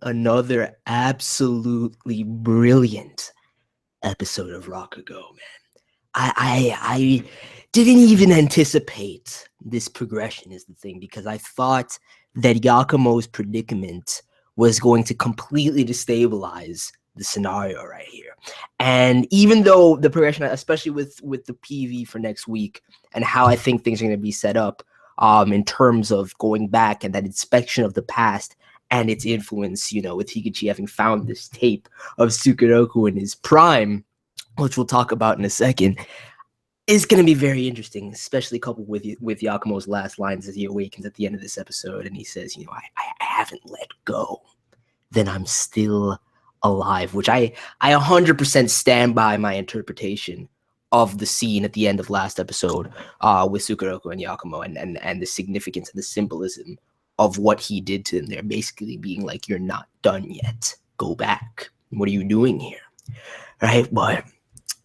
another absolutely brilliant episode of Rakugo, man. I didn't even anticipate this progression is the thing, because I thought that Yakumo's predicament was going to completely destabilize the scenario right here. And even though the progression, especially with the PV for next week and how I think things are going to be set up in terms of going back and that inspection of the past and its influence, with Higuchi having found this tape of Sukeroku in his prime, which we'll talk about in a second, is going to be very interesting, especially coupled with Yakumo's last lines as he awakens at the end of this episode. And he says, I haven't let go. Then I'm still alive, which I 100% stand by my interpretation of the scene at the end of last episode with Sukeroku and Yakumo and the significance and the symbolism of what he did to them there, basically being like, you're not done yet. Go back. What are you doing here? Right? But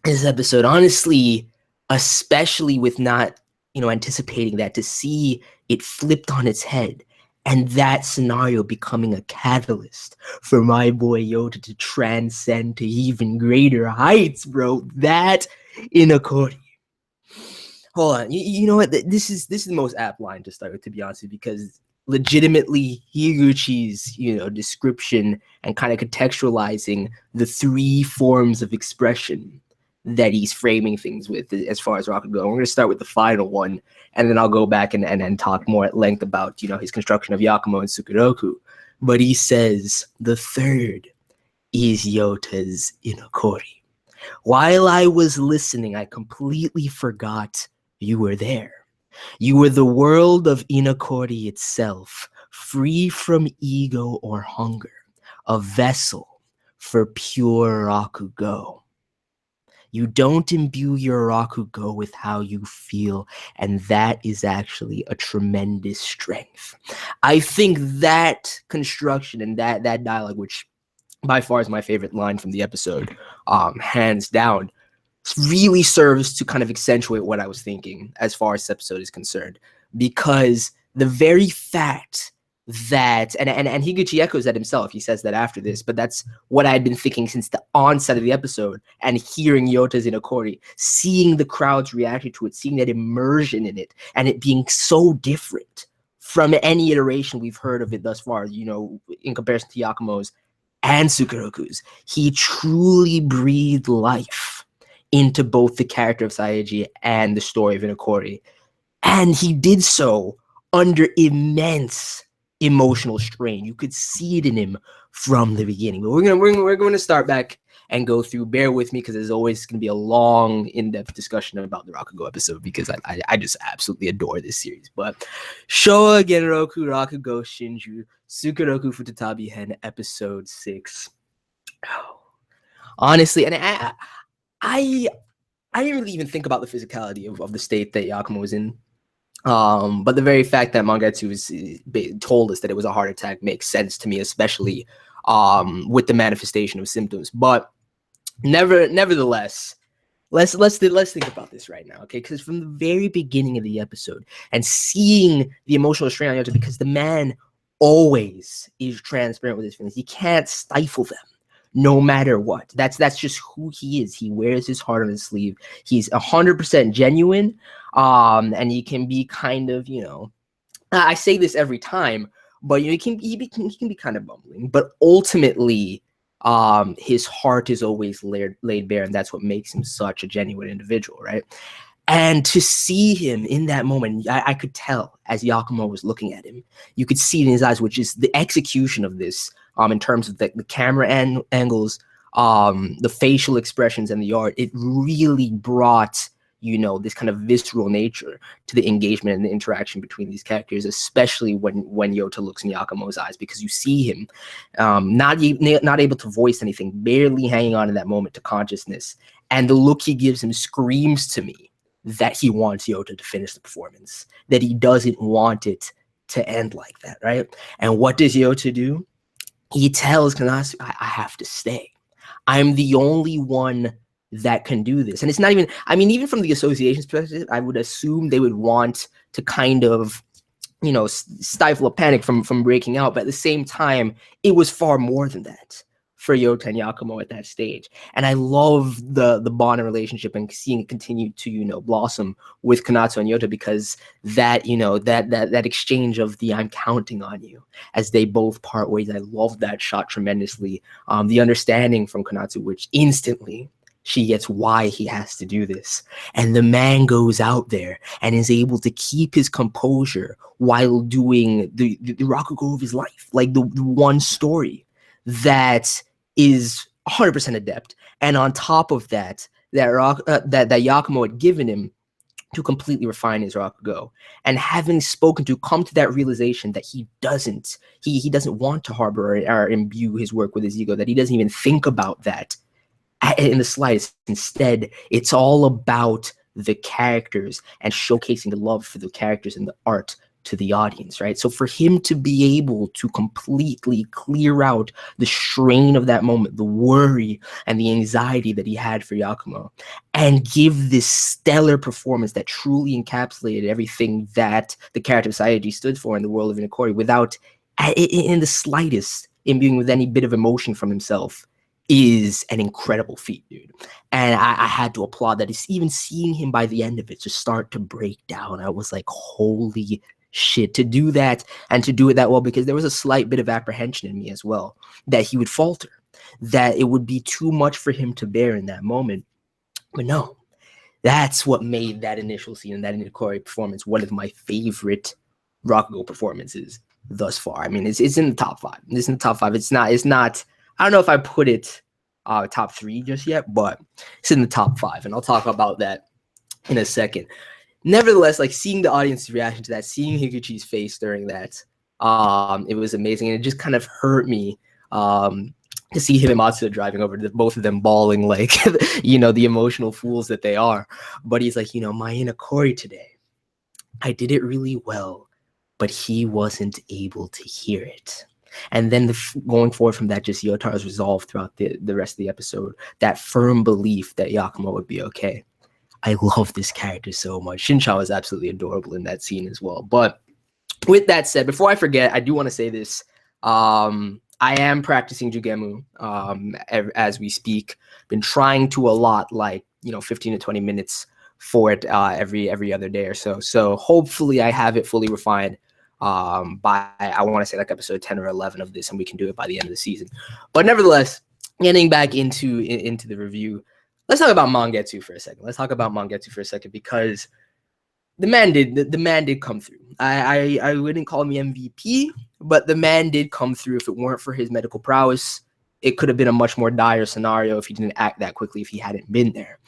this episode, honestly, especially with not, anticipating that, to see it flipped on its head and that scenario becoming a catalyst for my boy Yota to transcend to even greater heights, bro. That INOKORI. Hold on. You know what? This is the most apt line to start with, to be honest with you, because legitimately Higuchi's, description and kind of contextualizing the three forms of expression that he's framing things with as far as Rakugo. We're going to start with the final one, and then I'll go back and talk more at length about, his construction of Yakumo and Sukeroku. But he says the third is Yota's INOKORI. While I was listening, I completely forgot you were there. You were the world of INOKORI itself, free from ego or hunger, a vessel for pure Rakugo. You don't imbue your Rakugo with how you feel, and that is actually a tremendous strength. I think that construction and that dialogue, which by far is my favorite line from the episode, hands down, really serves to kind of accentuate what I was thinking as far as this episode is concerned, because the very fact that, and Higuchi echoes that himself, he says that after this, but that's what I had been thinking since the onset of the episode, and hearing Yota's INOKORI, seeing the crowd's reaction to it, seeing that immersion in it, and it being so different from any iteration we've heard of it thus far, in comparison to Yakumo's and Sukeroku's. He truly breathed life into both the character of Saeiji and the story of INOKORI. And he did so under immense emotional strain. You could see it in him from the beginning. But we're going to start back and go through. Bear with me, because there's always going to be a long, in-depth discussion about the Rakugo episode, because I just absolutely adore this series. But Shouwa Genroku Rakugo Shinjuu Sukeroku Futatabi-hen, episode 6. Oh, honestly, and I didn't really even think about the physicality of the state that Yakumo was in. But the very fact that Mangetsu told us that it was a heart attack makes sense to me, especially with the manifestation of symptoms. But nevertheless, let's think about this right now, okay? Because from the very beginning of the episode, and seeing the emotional strain on Yota, because the man always is transparent with his feelings. He can't stifle them, no matter what. That's just who he is. He wears his heart on his sleeve. He's 100% genuine, and he can be kind of, I say this every time, but he can be kind of bumbling. But ultimately, his heart is always laid bare, and that's what makes him such a genuine individual, right? And to see him in that moment, I could tell as Yakumo was looking at him, you could see it in his eyes, which is the execution of this, in terms of the camera angles, the facial expressions, and the art. It really brought, this kind of visceral nature to the engagement and the interaction between these characters, especially when Yota looks in Yakumo's eyes, because you see him not able to voice anything, barely hanging on in that moment to consciousness. And the look he gives him screams to me that he wants Yota to finish the performance, that he doesn't want it to end like that, right? And what does Yota do? He tells Kanasu, I have to stay. I'm the only one that can do this. And it's not even, even from the association's perspective, I would assume they would want to kind of, stifle a panic from breaking out. But at the same time, it was far more than that for Yota and Yakumo at that stage. And I love the bond and relationship and seeing it continue to, blossom with Konatsu and Yota, because that, that exchange of the "I'm counting on you" as they both part ways. I love that shot tremendously. The understanding from Konatsu, which instantly she gets why he has to do this. And the man goes out there and is able to keep his composure while doing the Rakugo of his life, like the one story that is 100% adept. And on top of that, that Yakumo had given him to completely refine his Rakugo, and having spoken to come to that realization that he doesn't want to harbor or imbue his work with his ego, that he doesn't even think about that in the slightest. Instead, it's all about the characters and showcasing the love for the characters and the art to the audience, right? So for him to be able to completely clear out the strain of that moment, the worry and the anxiety that he had for Yakumo, and give this stellar performance that truly encapsulated everything that the character of Saiji stood for in the world of INOKORI, without in the slightest imbuing with any bit of emotion from himself, is an incredible feat, dude. And I had to applaud that. It's even seeing him by the end of it just start to break down, I was like, holy shit, to do that and to do it that well, because there was a slight bit of apprehension in me as well that he would falter, that it would be too much for him to bear in that moment. But no, that's what made that initial scene and that INOKORI performance one of my favorite Rakugo performances thus far. I mean, it's in the top 5. It's in the top 5. It's not I don't know if I put it top 3 just yet, but it's in the top 5, and I'll talk about that in a second. Nevertheless, like, seeing the audience's reaction to that, seeing Higuchi's face during that, it was amazing, and it just kind of hurt me to see him and Matsuda driving over, both of them bawling like, the emotional fools that they are. But he's like, my INOKORI today, I did it really well, but he wasn't able to hear it. And then going forward from that, just Yotaro's resolve throughout the rest of the episode, that firm belief that Yakumo would be okay. I love this character so much. Shinchao is absolutely adorable in that scene as well. But with that said, before I forget, I do want to say this. I am practicing Jugemu as we speak. Been trying to allot 15 to 20 minutes for it every other day or so. So hopefully I have it fully refined by, I want to say, like episode 10 or 11 of this, and we can do it by the end of the season. But nevertheless, getting back into the review, let's talk about Mangetsu for a second. Because the man did come through. I wouldn't call him MVP, but the man did come through. If it weren't for his medical prowess, it could have been a much more dire scenario if he didn't act that quickly, if he hadn't been there.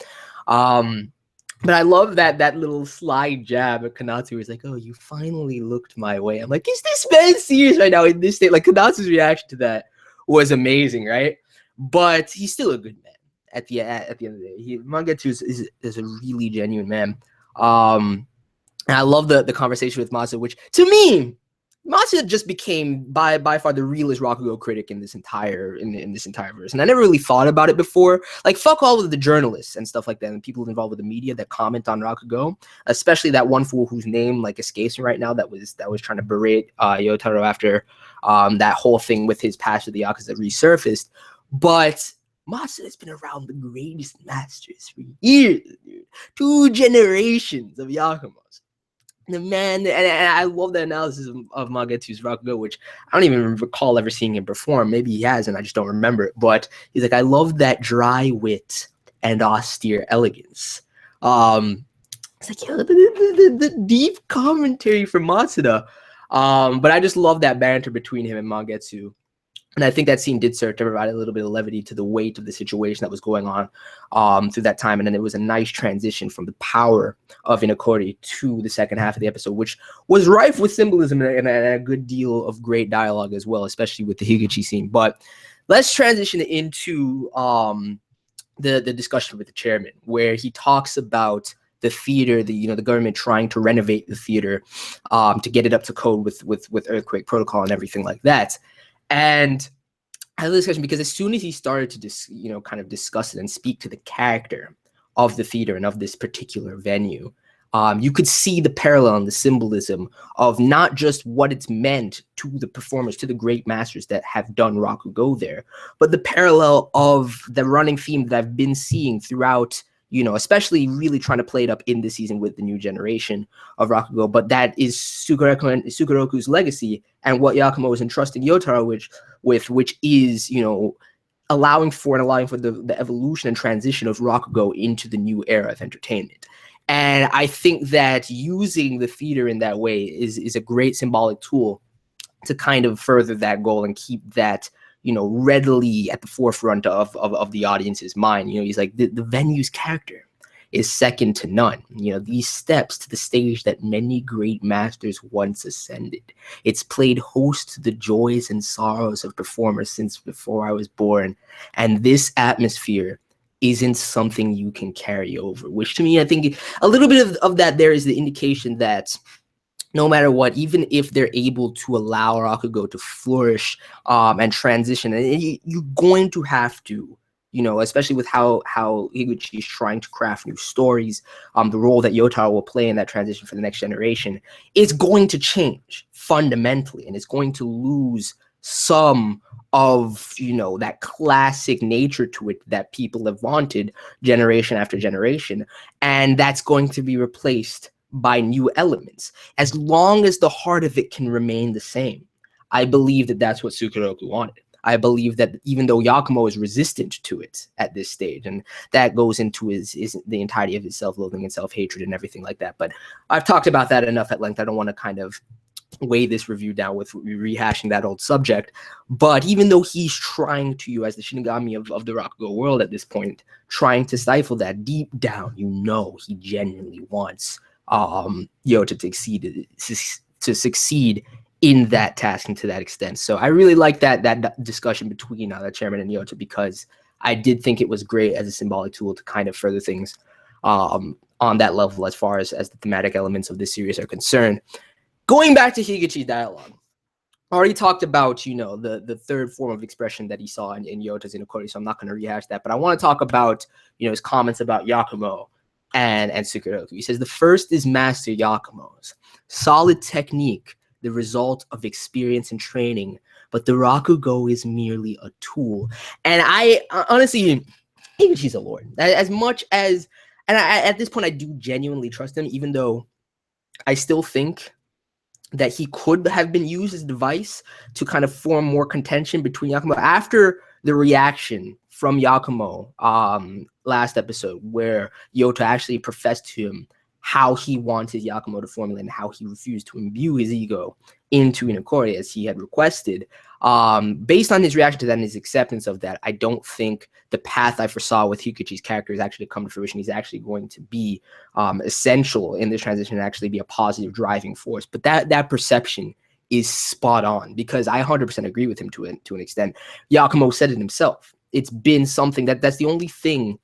But I love that little slide jab at Konatsu. He's like, "Oh, you finally looked my way." I'm like, is this man serious right now in this state? Like, Konatsu's reaction to that was amazing, right? But he's still a good man at the end of the day. Mangetsu is a really genuine man. And I love the conversation with Matsuda, which to me, Matsuda just became by far the realest Rakugo critic in this entire verse. And I never really thought about it before. Like, fuck all of the journalists and stuff like that, and people involved with the media that comment on Rakugo, especially that one fool whose name escapes me right now that was trying to berate Yotaro after that whole thing with his past with the Yakuza resurfaced. But Matsuda's been around the greatest masters for years, dude. 2 generations of Yakumos. The man, and I love the analysis of Mangetsu's Rakugo, which I don't even recall ever seeing him perform. Maybe he has, and I just don't remember it. But he's like, I love that dry wit and austere elegance. It's like, the deep commentary from Matsuda. But I just love that banter between him and Mangetsu. And I think that scene did serve to provide a little bit of levity to the weight of the situation that was going on through that time. And then it was a nice transition from the power of INOKORI to the second half of the episode, which was rife with symbolism and a good deal of great dialogue as well, especially with the Higuchi scene. But let's transition into the discussion with the chairman, where he talks about the theater, the government trying to renovate the theater to get it up to code with earthquake protocol and everything like that. And I had this discussion because as soon as he started to kind of discuss it and speak to the character of the theater and of this particular venue, You could see the parallel and the symbolism of not just what it's meant to the performers, to the great masters that have done Rakugo there, but the parallel of the running theme that I've been seeing throughout, especially really trying to play it up in this season with the new generation of Rakugo. But that is Sukeroku's legacy and what Yakumo is entrusting Yotaro with, which is, allowing for the evolution and transition of Rakugo into the new era of entertainment. And I think that using the theater in that way is a great symbolic tool to kind of further that goal and keep that, readily at the forefront of the audience's mind. He's like, the venue's character is second to none. These steps to the stage that many great masters once ascended. It's played host to the joys and sorrows of performers since before I was born. And this atmosphere isn't something you can carry over, which to me, I think a little bit of that there is the indication that no matter what, even if they're able to allow Rakugo to flourish and transition, and you're going to have to, especially with how Higuchi is trying to craft new stories, the role that Yotaro will play in that transition for the next generation is going to change fundamentally, and it's going to lose some of, that classic nature to it that people have wanted generation after generation, and that's going to be replaced by new elements. As long as the heart of it can remain the same, I believe that that's what Sukeroku wanted. I believe that even though Yakumo is resistant to it at this stage, and that goes into his the entirety of his self-loathing and self-hatred and everything like that. But I've talked about that enough at length. I don't want to kind of weigh this review down with rehashing that old subject. But even though he's trying to, as the Shinigami of the Rakugo world at this point, trying to stifle that, deep down, he genuinely wants Yota to succeed in that task and to that extent. So I really like that discussion between the chairman and Yota, because I did think it was great as a symbolic tool to kind of further things on that level as far as the thematic elements of this series are concerned. Going back to Higuchi's dialogue, I already talked about, the third form of expression that he saw in Yota's INOKORI, so I'm not going to rehash that. But I want to talk about, his comments about Yakumo and Sukeroku. He says, the first is Master Yakumo's solid technique, the result of experience and training, but the Rakugo is merely a tool. And I honestly, Higuchi's a lord. As much as, and at this point, I do genuinely trust him, even though I still think that he could have been used as a device to kind of form more contention between Yakumo after the reaction from Yakumo last episode, where Yota actually professed to him how he wanted Yakumo to formulate and how he refused to imbue his ego into INOKORI as he had requested. Based on his reaction to that and his acceptance of that, I don't think the path I foresaw with Higuchi's character is actually come to fruition. He's actually going to be essential in this transition and actually be a positive driving force. But that perception is spot on, because I 100% agree with him to an extent. Yakumo said it himself. It's been something that's the only thing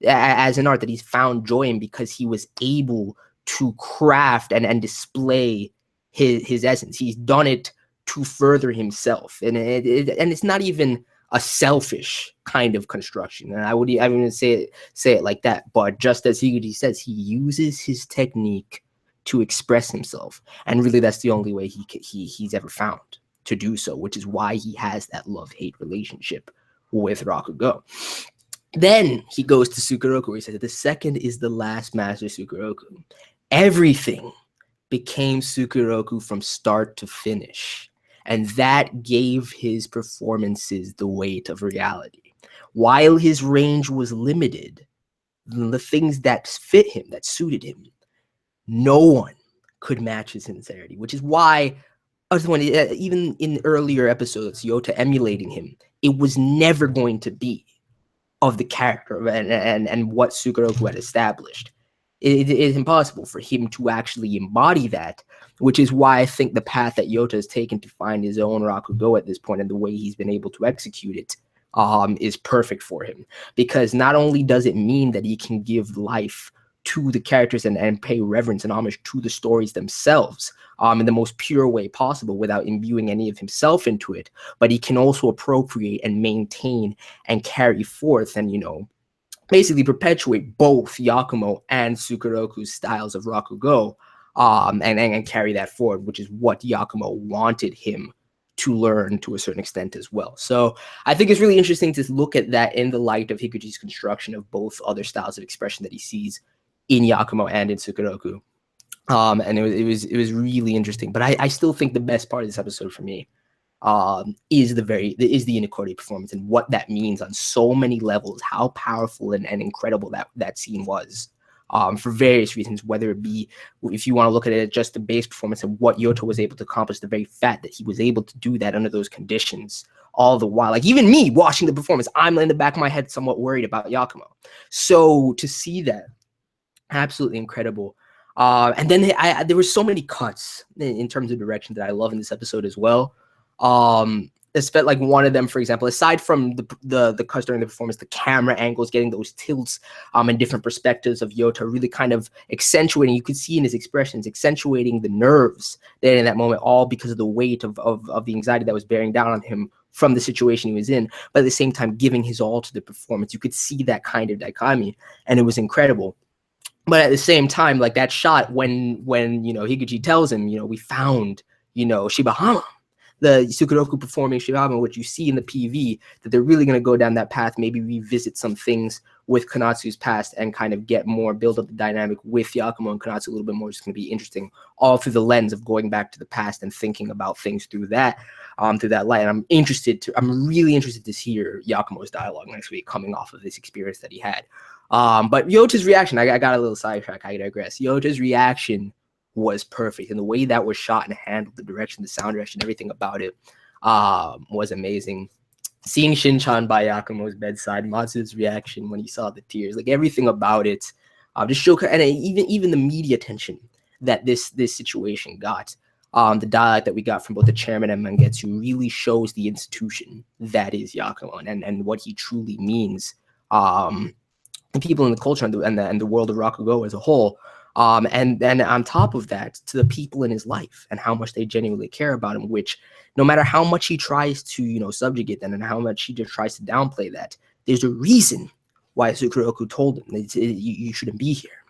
as an art that he's found joy in, because he was able to craft and display his essence. He's done it to further himself, and it's not even a selfish kind of construction. And I wouldn't say it like that, but just as Higuchi says, he uses his technique to express himself, and really that's the only way he's ever found to do so, which is why he has that love-hate relationship with Rakugo. Then he goes to Sukeroku, where he says, the second is the last master Sukeroku. Everything became Sukeroku from start to finish, and that gave his performances the weight of reality. While his range was limited, the things that fit him, that suited him, no one could match his sincerity, which is why, even in earlier episodes, Yota emulating him, it was never going to be of the character and what Sukeroku had established. It is impossible for him to actually embody that, which is why I think the path that Yota has taken to find his own Rakugo at this point and the way he's been able to execute it is perfect for him. Because not only does it mean that he can give life to the characters and pay reverence and homage to the stories themselves in the most pure way possible without imbuing any of himself into it, but he can also appropriate and maintain and carry forth and, basically perpetuate both Yakumo and Sukeroku's styles of Rakugo, and carry that forward, which is what Yakumo wanted him to learn to a certain extent as well. So I think it's really interesting to look at that in the light of Higuchi's construction of both other styles of expression that he sees in Yakumo and in Sukeroku. And it was really interesting. But I still think the best part of this episode for me is the INOKORI performance and what that means on so many levels, how powerful and incredible that scene was. For various reasons, whether it be, if you want to look at it, just the base performance and what Yoto was able to accomplish, the very fact that he was able to do that under those conditions all the while. Like, even me watching the performance, I'm in the back of my head somewhat worried about Yakumo. So to see that, absolutely incredible. And then there were so many cuts in terms of direction that I love in this episode as well. Especially like one of them, for example, aside from the cuts during the performance, the camera angles, getting those tilts and different perspectives of Yota, really kind of accentuating, you could see in his expressions, accentuating the nerves there in that moment, all because of the weight of the anxiety that was bearing down on him from the situation he was in, but at the same time giving his all to the performance. You could see that kind of dichotomy, and it was incredible. But at the same time, like that shot when Higuchi tells him, we found, Shibahama, the Sukeroku performing Shibahama, which you see in the PV, that they're really going to go down that path, maybe revisit some things with Konatsu's past and kind of build up the dynamic with Yakumo and Konatsu a little bit more. It's going to be interesting, all through the lens of going back to the past and thinking about things through that light. And I'm really interested to hear Yakumo's dialogue next week coming off of this experience that he had. But Yota's reaction, I got a little sidetrack, I digress. Yota's reaction was perfect, and the way that was shot and handled, the direction, the sound direction, everything about it was amazing. Seeing Shinchan by Yakumo's bedside, Matsu's reaction when he saw the tears, like everything about it, just showed, and even the media attention that this situation got. The dialogue that we got from both the chairman and Mangetsu really shows the institution that is Yakumo and what he truly means. And people in the culture and the world of Rakugo as a whole. And then on top of that, to the people in his life and how much they genuinely care about him, which no matter how much he tries to, subjugate them and how much he just tries to downplay that, there's a reason why Sukeroku told him that you shouldn't be here.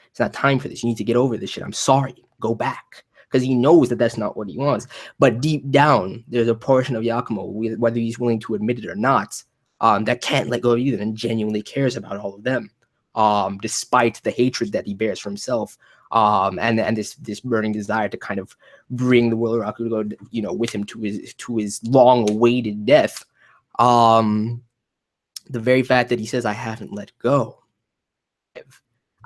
It's not time for this. You need to get over this shit. I'm sorry. Go back. Because he knows that that's not what he wants. But deep down, there's a portion of Yakumo, whether he's willing to admit it or not, that can't let go of either and genuinely cares about all of them, despite the hatred that he bears for himself, and this burning desire to kind of bring the world of Rakugo, with him to his long-awaited death. The very fact that he says, "I haven't let go,"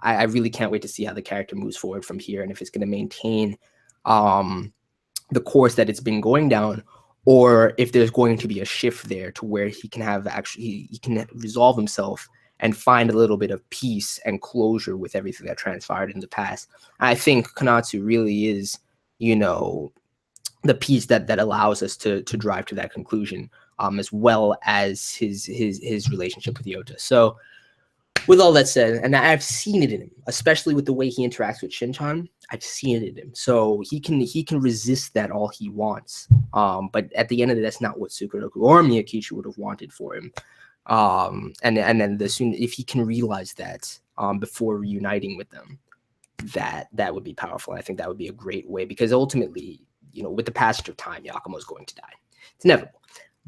I really can't wait to see how the character moves forward from here, and if it's going to maintain the course that it's been going down, or if there's going to be a shift there to where he can he can resolve himself and find a little bit of peace and closure with everything that transpired in the past. I think Konatsu really is, the piece that allows us to drive to that conclusion, as well as his relationship with Yota. So with all that said, and I've seen it in him, especially with the way he interacts with Shinchan, I've seen it in him. So he can resist that all he wants. But at the end of it, that's not what Sukeroku or Miyakichi would have wanted for him. And then if he can realize that before reuniting with them, that would be powerful. I think that would be a great way, because ultimately, with the passage of time, Yakumo is going to die. It's inevitable.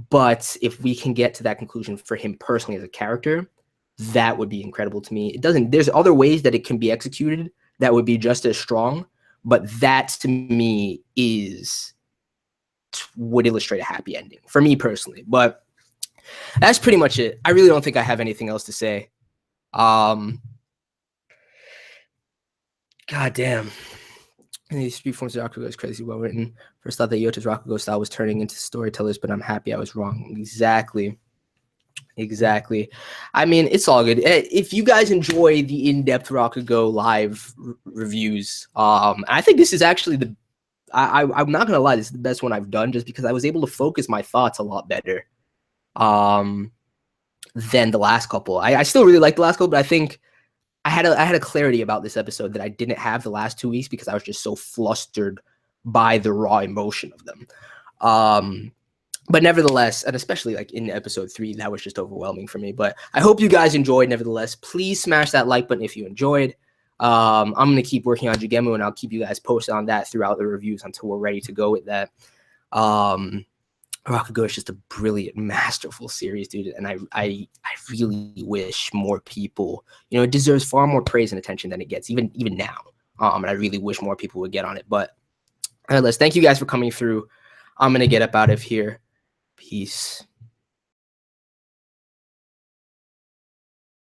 But if we can get to that conclusion for him personally as a character, that would be incredible to me. There's other ways that it can be executed that would be just as strong, but that to me would illustrate a happy ending for me personally. But that's pretty much it. I really don't think I have anything else to say. God damn. And these three forms of Rakugo is crazy well written. First thought that Yota's Rakugo style was turning into storytellers, but I'm happy I was wrong. Exactly. I mean, it's all good. If you guys enjoy the in-depth Rakugo live reviews, I think this is actually I'm not gonna lie, this is the best one I've done, just because I was able to focus my thoughts a lot better than the last couple. I still really like the last couple, but I think I had a clarity about this episode that I didn't have the last 2 weeks, because I was just so flustered by the raw emotion of them. But nevertheless, and especially like in episode 3, that was just overwhelming for me. But I hope you guys enjoyed. Nevertheless, please smash that like button if you enjoyed. I'm going to keep working on Jigemu, and I'll keep you guys posted on that throughout the reviews until we're ready to go with that. Rakugo is just a brilliant, masterful series, dude. And I really wish more people, you know, it deserves far more praise and attention than it gets, even now. And I really wish more people would get on it. But anyways, thank you guys for coming through. I'm going to get up out of here. Peace.